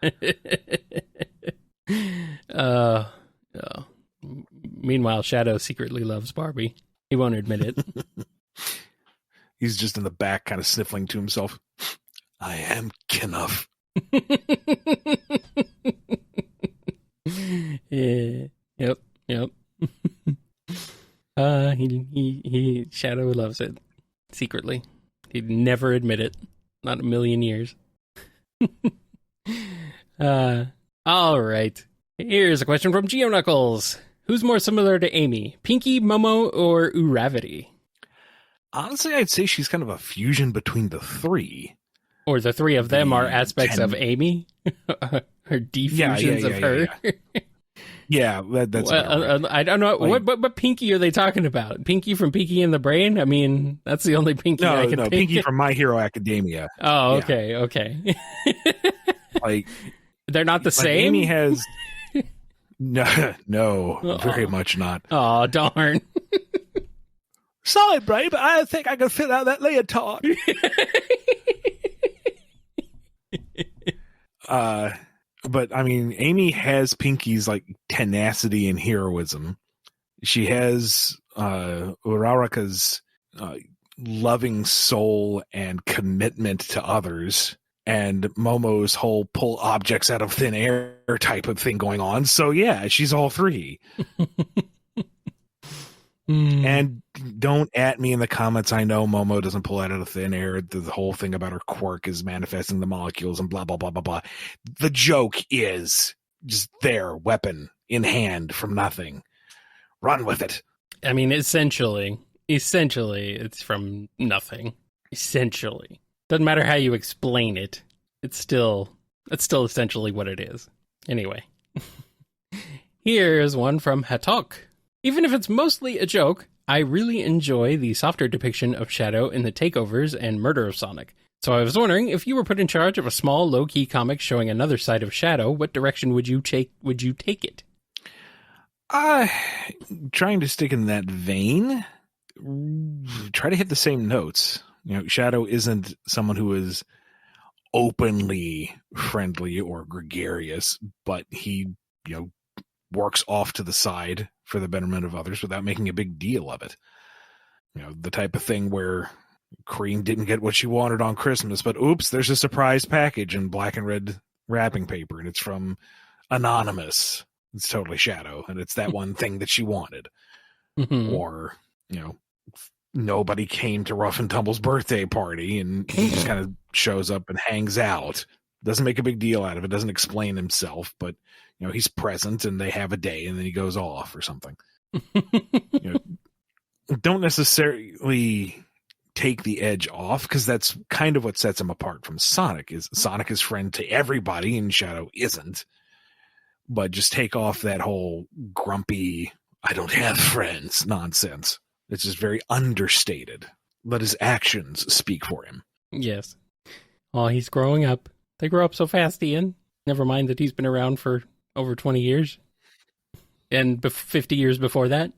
Meanwhile, Shadow secretly loves Barbie. He won't admit it. He's just in the back kind of sniffling to himself. I am Kenough. Yeah. Yep. He Shadow loves it secretly. He'd never admit it. Not a million years. All right. Here's a question from GeoKnuckles. Who's more similar to Amy? Pinky, Momo, or Uravity? Honestly, I'd say she's kind of a fusion between the 3. Or the 3 of them are aspects of Amy? Or defusions of her? Yeah, that's right. I don't know. Like, what Pinky are they talking about? Pinky from Pinky and the Brain? I mean, that's the only Pinky I can think. Pinky from My Hero Academia. Oh, okay. Like, they're not the same? Amy has... No, very much not. Oh, darn. Sorry, Bray, but I think I can fit out that leotard. But I mean, Amy has Pinky's like tenacity and heroism. She has Uraraka's loving soul and commitment to others, and Momo's whole pull objects out of thin air type of thing going on. So yeah, she's all 3. And don't at me in the comments. I know Momo doesn't pull out of thin air. The whole thing about her quirk is manifesting the molecules and blah, blah, blah, blah, blah. The joke is just there, weapon in hand from nothing. Run with it. I mean, essentially, it's from nothing. Essentially. Doesn't matter how you explain it. It's still essentially what it is. Anyway. Here's one from Hatok. Even if it's mostly a joke, I really enjoy the softer depiction of Shadow in the takeovers and murder of Sonic. So I was wondering, if you were put in charge of a small, low-key comic showing another side of Shadow, what direction would you take it? Trying to stick in that vein, try to hit the same notes. Shadow isn't someone who is openly friendly or gregarious, but he, works off to the side for the betterment of others without making a big deal of it. The type of thing where Cream didn't get what she wanted on Christmas, but oops, there's a surprise package in black and red wrapping paper, and it's from Anonymous. It's totally Shadow, and it's that one thing that she wanted. Mm-hmm. Or, nobody came to Rough and Tumble's birthday party, and he just kind of shows up and hangs out. Doesn't make a big deal out of it, doesn't explain himself, but, he's present, and they have a day, and then he goes off or something. Don't necessarily take the edge off, because that's kind of what sets him apart from Sonic. Is Sonic is friend to everybody, and Shadow isn't. But just take off that whole grumpy, I don't have friends nonsense. It's just very understated. Let his actions speak for him. Yes. Oh, he's growing up. They grow up so fast, Ian. Never mind that he's been around for over 20 years. And 50 years before that.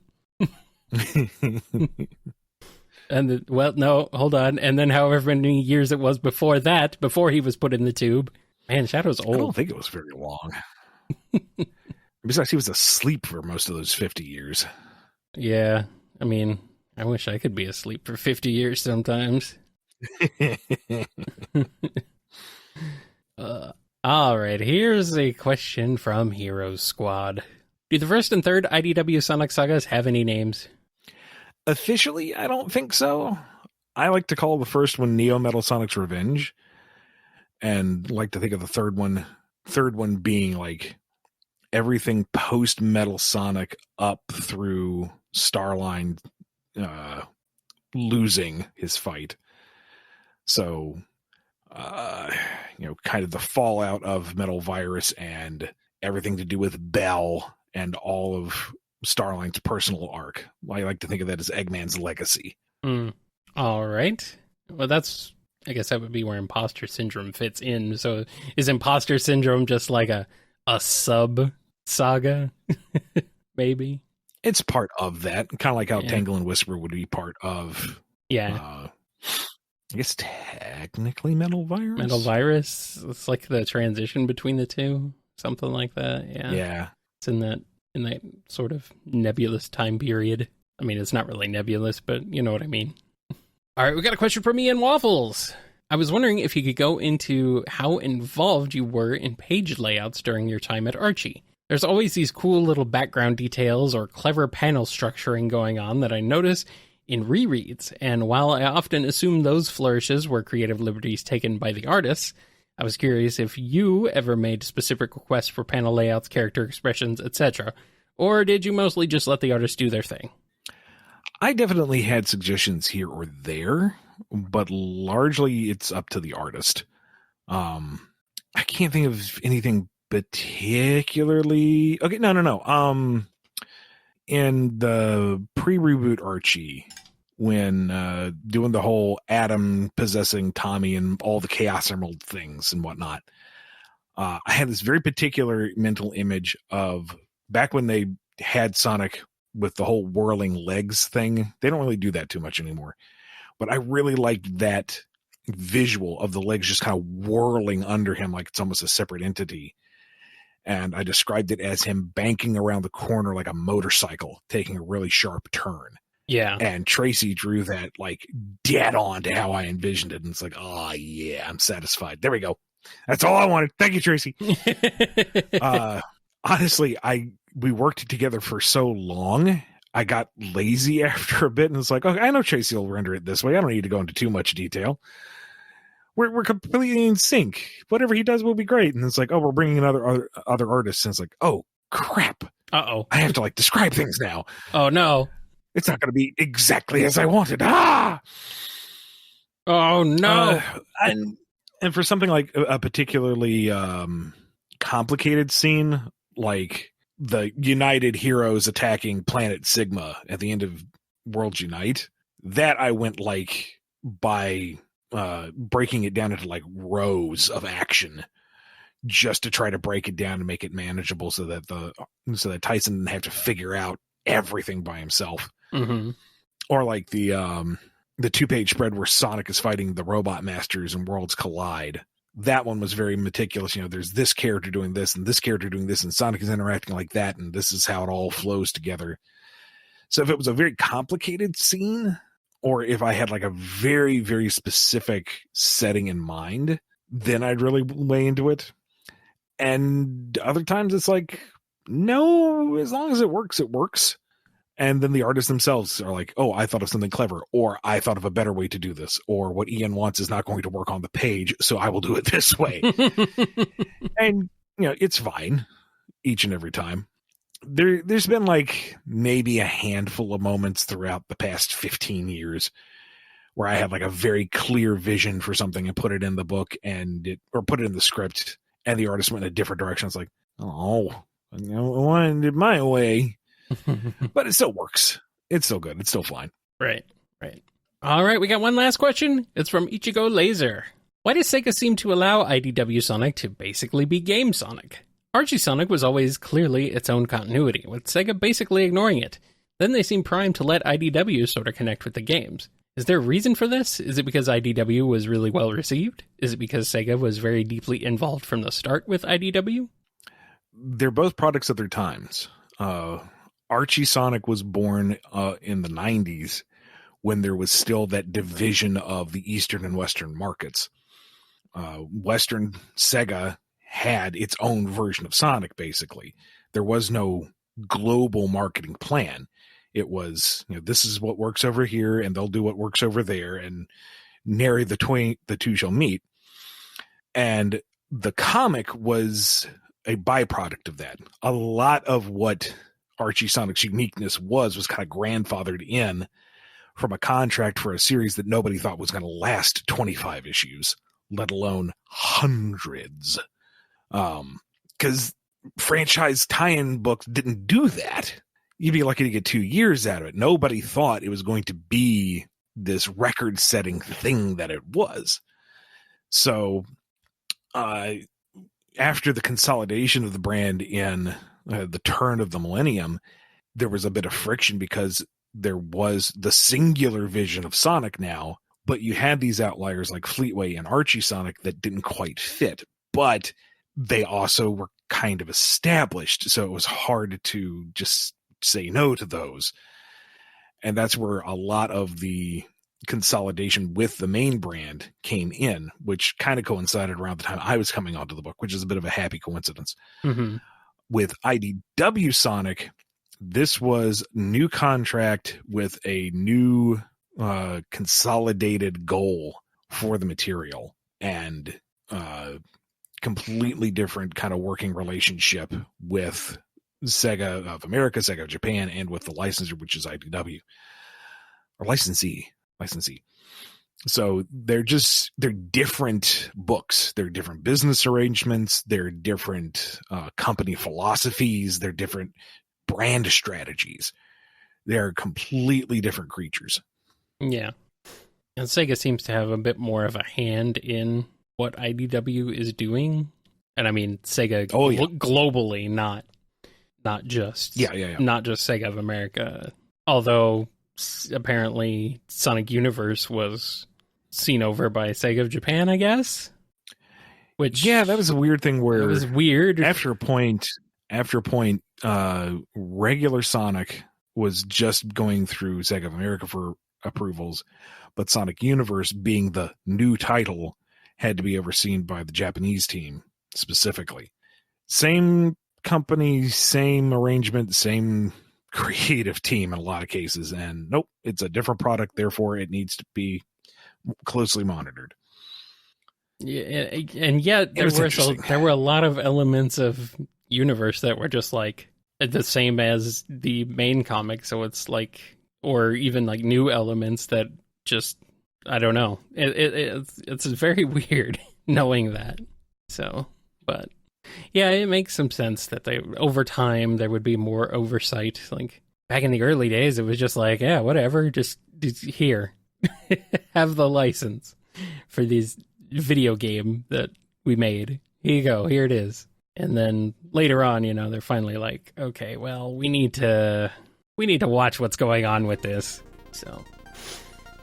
And no, hold on. And then however many years it was before that, before he was put in the tube. Man, Shadow's old. I don't think it was very long. Besides, he was asleep for most of those 50 years. Yeah, I mean, I wish I could be asleep for 50 years sometimes. All right, here's a question from Heroes Squad. Do the first and third IDW Sonic sagas have any names? Officially, I don't think so. I like to call the first one Neo Metal Sonic's Revenge, and like to think of the third one being like everything post Metal Sonic up through Starline losing his fight. So, kind of the fallout of Metal Virus and everything to do with Bell and all of Starline's personal arc. I like to think of that as Eggman's legacy. All right. Well, I guess that would be where Imposter Syndrome fits in. So is Imposter Syndrome just like a sub saga? Maybe. It's part of that. Kind of like how Tangle and Whisper would be part of. Yeah. I guess technically Metal Virus. Metal Virus. It's like the transition between the two. Something like that. Yeah. Yeah. It's in that sort of nebulous time period. I mean, it's not really nebulous, but you know what I mean. All right, we got a question from Ian Waffles. I was wondering if you could go into how involved you were in page layouts during your time at Archie. There's always these cool little background details or clever panel structuring going on that I notice in rereads, and while I often assume those flourishes were creative liberties taken by the artists, I was curious if you ever made specific requests for panel layouts, character expressions, etc., or did you mostly just let the artists do their thing? I definitely had suggestions here or there, but largely it's up to the artist. I can't think of anything particularly... Okay, no. In the pre-reboot Archie, when doing the whole Adam possessing Tommy and all the Chaos Emerald things and whatnot, I had this very particular mental image of back when they had Sonic with the whole whirling legs thing. They don't really do that too much anymore. But I really liked that visual of the legs just kind of whirling under him like it's almost a separate entity. And I described it as him banking around the corner like a motorcycle, taking a really sharp turn. Yeah. And Tracy drew that like dead on to how I envisioned it. And it's like, oh, yeah, I'm satisfied. There we go. That's all I wanted. Thank you, Tracy. Honestly, we worked together for so long. I got lazy after a bit, and it's like, okay, I know Tracy will render it this way. I don't need to go into too much detail. We're completely in sync. Whatever he does will be great. And it's like, oh, we're bringing in other artists. And it's like, oh, crap. Uh-oh. I have to like describe things now. Oh, no. It's not going to be exactly as I wanted. Ah! Oh, no. And for something like a particularly complicated scene, like the United heroes attacking Planet Sigma at the end of Worlds Unite, that I went like by breaking it down into like rows of action just to try to break it down and make it manageable so that Tyson didn't have to figure out everything by himself. Mm-hmm. Or like the 2-page spread where Sonic is fighting the Robot Masters and Worlds Collide. That one was very meticulous. There's this character doing this and this character doing this, and Sonic is interacting like that, and this is how it all flows together. So if it was a very complicated scene, or if I had like a very, very specific setting in mind, then I'd really weigh into it. And other times it's like, no, as long as it works, it works. And then the artists themselves are like, oh, I thought of something clever, or I thought of a better way to do this, or what Ian wants is not going to work on the page, so I will do it this way. And, it's fine each and every time. There's been like maybe a handful of moments throughout the past 15 years where I had like a very clear vision for something and put it in the book or put it in the script, and the artist went in a different direction. It's like, oh, I wanted it my way. But it still works. It's still good. It's still fine. Right. All right, we got one last question. It's from Ichigo Laser. Why does Sega seem to allow IDW Sonic to basically be Game Sonic? Archie Sonic was always clearly its own continuity, with Sega basically ignoring it. Then they seem primed to let IDW sort of connect with the games. Is there a reason for this? Is it because IDW was really well received? Is it because Sega was very deeply involved from the start with IDW? They're both products of their times. Archie Sonic was born in the 90s when there was still that division of the Eastern and Western markets. Western Sega had its own version of Sonic, basically. There was no global marketing plan. It was, this is what works over here, and they'll do what works over there, and nary the two shall meet. And the comic was a byproduct of that. A lot of what Archie Sonic's uniqueness was kind of grandfathered in from a contract for a series that nobody thought was going to last 25 issues, let alone hundreds. Because franchise tie-in books didn't do that. You'd be lucky to get 2 years out of it. Nobody thought it was going to be this record-setting thing that it was. So, after the consolidation of the brand in the turn of the millennium, there was a bit of friction because there was the singular vision of Sonic now, but you had these outliers like Fleetway and Archie Sonic that didn't quite fit, but they also were kind of established, so it was hard to just say no to those. And that's where a lot of the consolidation with the main brand came in, which kind of coincided around the time I was coming onto the book, which is a bit of a happy coincidence. Mm-hmm. With IDW Sonic, this was new contract with a new consolidated goal for the material, and completely different kind of working relationship with Sega of America, Sega of Japan, and with the licensor, which is IDW, or licensee. So they're different books. They're different business arrangements. They're different company philosophies. They're different brand strategies. They're completely different creatures. Yeah. And Sega seems to have a bit more of a hand in what IDW is doing. And I mean, Sega globally, not just not just Sega of America. Although apparently Sonic Universe was seen over by Sega of Japan, I guess. Which that was a weird thing where it was weird. After a point, regular Sonic was just going through Sega of America for approvals, but Sonic Universe, being the new title, had to be overseen by the Japanese team specifically. Same company, same arrangement, same creative team in a lot of cases. And nope, it's a different product. Therefore, it needs to be closely monitored. Yeah, and yet there were a lot of elements of universe that were just like the same as the main comic. So it's like, or even like new elements that just, I don't know. It's very weird knowing that. So, but yeah, it makes some sense that over time there would be more oversight. Like back in the early days, it was just like, yeah, whatever, just here, have the license for these video game that we made. Here you go, here it is. And then later on, they're finally like, okay, well, we need to watch what's going on with this. So,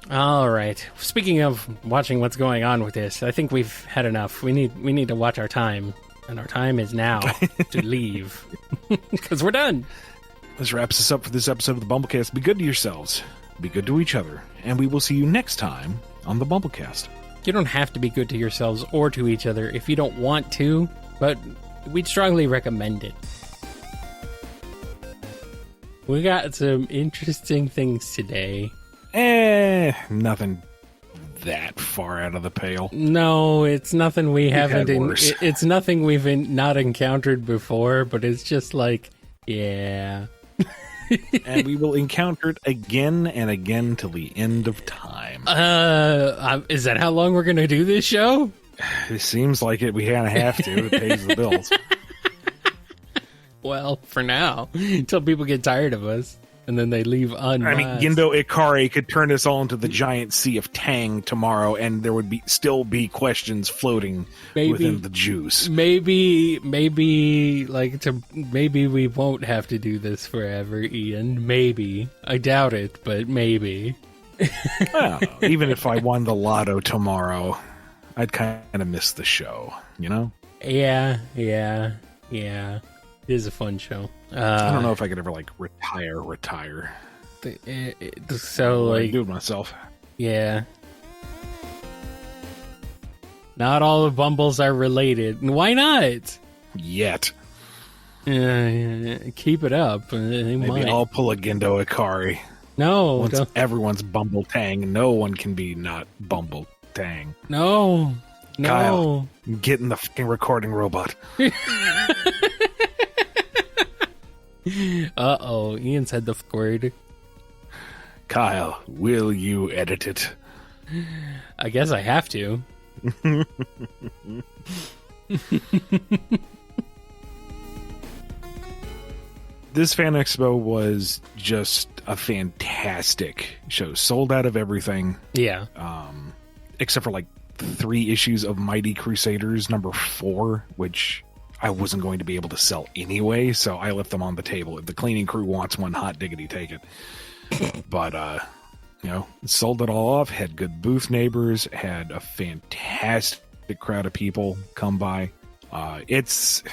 all right. Speaking of watching what's going on with this, I think we've had enough. We need to watch our time, and our time is now to leave because we're done. This wraps us up for this episode of the BumbleKast. Be good to yourselves, be good to each other, and we will see you next time on the BumbleKast. You don't have to be good to yourselves or to each other if you don't want to, but we'd strongly recommend it. We got some interesting things today. Nothing that far out of the pale. No, it's nothing we haven't. It's nothing we've not encountered before, but it's just like, yeah. And we will encounter it again and again till the end of time. Is that how long we're going to do this show? It seems like it. We kind of have to. It pays the bills. Well, for now, until people get tired of us, and then they leave unmasked. I mean, Gendo Ikari could turn us all into the giant sea of Tang tomorrow, and there would still be questions floating within the juice. Maybe we won't have to do this forever, Ian. Maybe. I doubt it, but maybe. Well, even if I won the lotto tomorrow, I'd kind of miss the show, Yeah. It is a fun show. I don't know if I could ever retire. So what do I do with myself? Yeah. Not all the Bumbles are related. Why not? Yet. Keep it up. Maybe I'll pull a Gendo Ikari. No. Once everyone's Bumble Tang, no one can be not Bumble Tang. No. Kyle, get in the fucking recording robot. Uh-oh, Ian said the word. Kyle, will you edit it? I guess I have to. This Fan Expo was just a fantastic show. Sold out of everything. Yeah. Except for 3 issues of Mighty Crusaders #4, which I wasn't going to be able to sell anyway, so I left them on the table. If the cleaning crew wants one, hot diggity, take it. But, sold it all off, had good booth neighbors, had a fantastic crowd of people come by. It's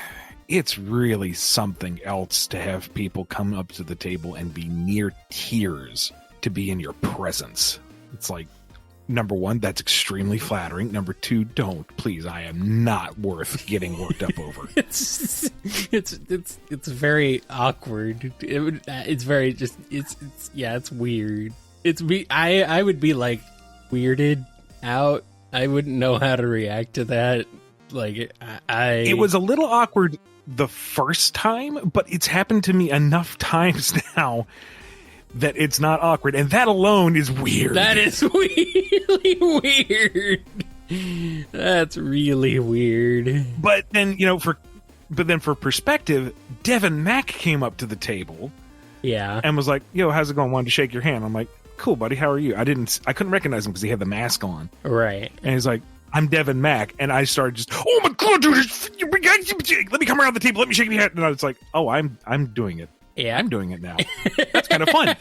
really something else to have people come up to the table and be near tears to be in your presence. It's like, number 1, that's extremely flattering. Number 2, don't. Please, I am not worth getting worked up over. It's very awkward. It's very just it's weird. I would be weirded out. I wouldn't know how to react to that. It was a little awkward the first time, but it's happened to me enough times now that it's not awkward, and that alone is weird. That is really weird. That's really weird. But then, for perspective, Devin Mack came up to the table, and was like, "Yo, how's it going? Wanted to shake your hand." I'm like, "Cool, buddy. How are you?" I couldn't recognize him because he had the mask on, right? And he's like, "I'm Devin Mack," and I started just, "Oh my god, dude! Let me come around the table. Let me shake your hand." And I was like, "Oh, I'm doing it." Yeah, I'm doing it now. That's kind of fun.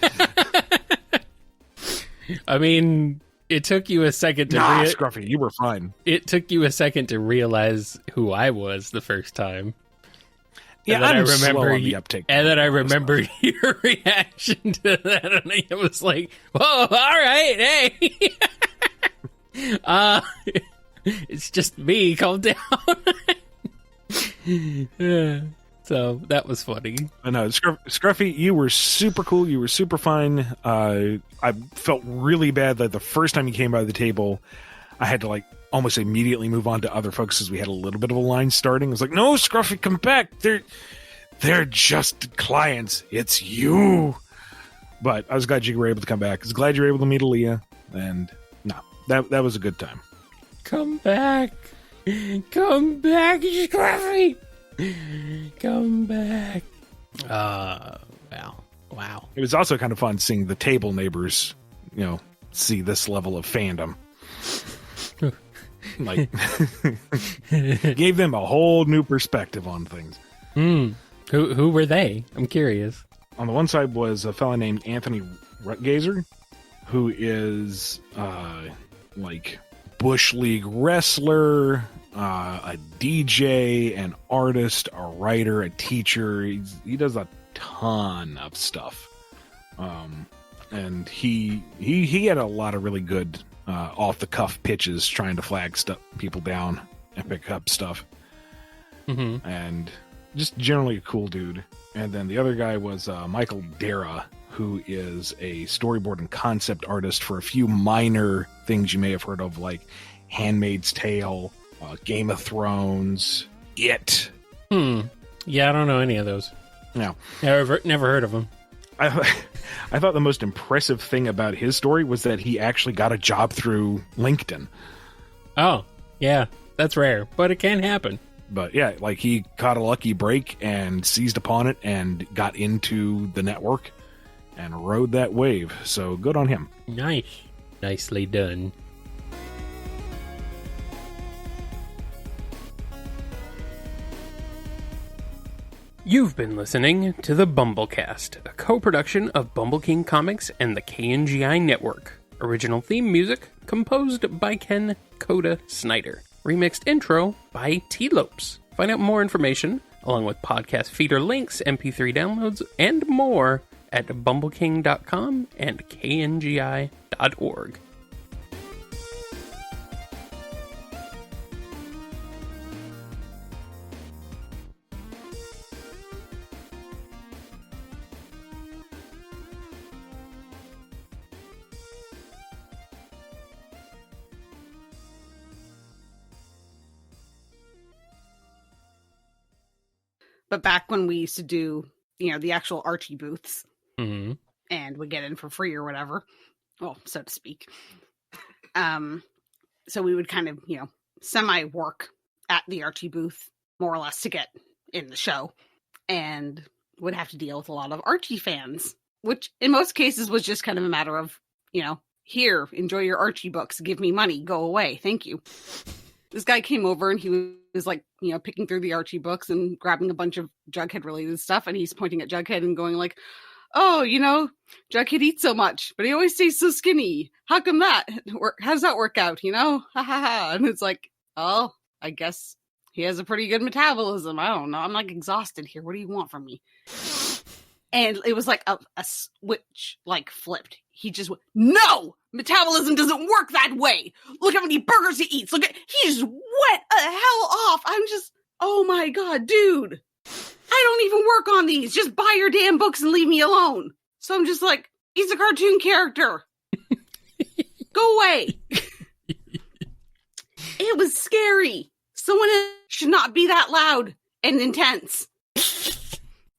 I mean, it took you a second to Scruffy, you were fine. It took you a second to realize who I was the first time. Yeah, I remember the uptake. And then I remember your reaction to that, and I was like, "Whoa, all right, hey." It's just me. Calm down. So that was funny. I know, Scruffy, you were super cool. You were super fun. I felt really bad that the first time you came by the table, I had to almost immediately move on to other folks because we had a little bit of a line starting. I was like, no, Scruffy, come back. They're just clients. It's you. But I was glad you were able to come back. I was glad you were able to meet Aaliyah. And no, that was a good time. Come back. Come back, Scruffy. Come back. Wow. It was also kind of fun seeing the table neighbors, see this level of fandom. Gave them a whole new perspective on things. Who were they? I'm curious. On the one side was a fella named Anthony Rutgazer, who is Bush League wrestler, a DJ, an artist, a writer, a teacher. He does a ton of stuff. And he had a lot of really good off the cuff pitches trying to flag people down and pick up stuff. Mm-hmm. And just generally a cool dude. And then the other guy was Michael Dara, who is a storyboard and concept artist for a few minor things you may have heard of, like Handmaid's Tale, Game of Thrones, It. Yeah, I don't know any of those. No. Never heard of them. I thought the most impressive thing about his story was that he actually got a job through LinkedIn. Oh, yeah, that's rare, but it can happen. But yeah, he caught a lucky break and seized upon it and got into the network and rode that wave. So good on him. Nice. Nicely done. You've been listening to the BumbleKast, a co-production of Bumble King Comics and the KNGI Network. Original theme music composed by Ken Coda Snyder. Remixed intro by T-Lopes. Find out more information, along with podcast feeder links, MP3 downloads, and more at bumbleking.com and kngi.org. But back when we used to do, the actual Archie booths, Mm-hmm. and would get in for free or whatever, well, so to speak. So we would kind of, semi-work at the Archie booth, more or less, to get in the show, and would have to deal with a lot of Archie fans, which in most cases was just kind of a matter of, here, enjoy your Archie books, give me money, go away, thank you. This guy came over and he was picking through the Archie books and grabbing a bunch of Jughead related stuff. And he's pointing at Jughead and going oh, Jughead eats so much, but he always stays so skinny. How come that? How does that work out? Ha ha ha. And it's oh, I guess he has a pretty good metabolism. I don't know. I'm exhausted here. What do you want from me? And it was a switch flipped. He just went, no! Metabolism doesn't work that way! Look how many burgers he eats! He just went the hell off! I'm just, oh my god, dude! I don't even work on these! Just buy your damn books and leave me alone! So I'm just he's a cartoon character! Go away! It was scary! Someone should not be that loud and intense.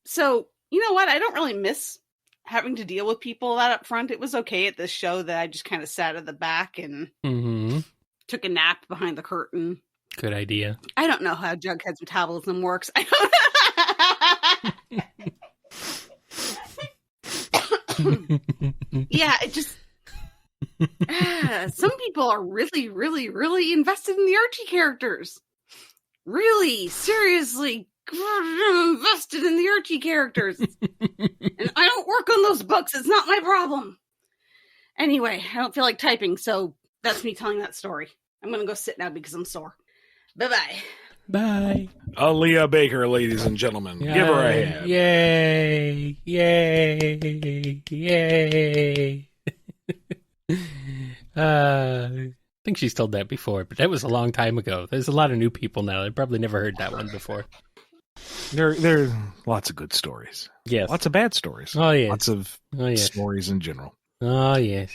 So, you know what? I don't really miss having to deal with people that up front. It was okay at this show that I just kind of sat at the back and took a nap behind the curtain. Good idea. I don't know how Jughead's metabolism works. Yeah, it just... some people are really, really, really invested in the Archie characters. Really, seriously invested in the Archie characters. And I don't work on those books. It's not my problem. Anyway, I don't feel like typing, so that's me telling that story. I'm going to go sit now because I'm sore. Bye-bye. Bye. Aaliyah Baker, ladies and gentlemen. Yay. Give her a hand. Yay. Yay. Yay. I think she's told that before, but that was a long time ago. There's a lot of new people now. They probably never heard that one before. There are lots of good stories. Yes. Lots of bad stories. Oh, yes. Lots of Oh, yes. stories in general. Oh, yes.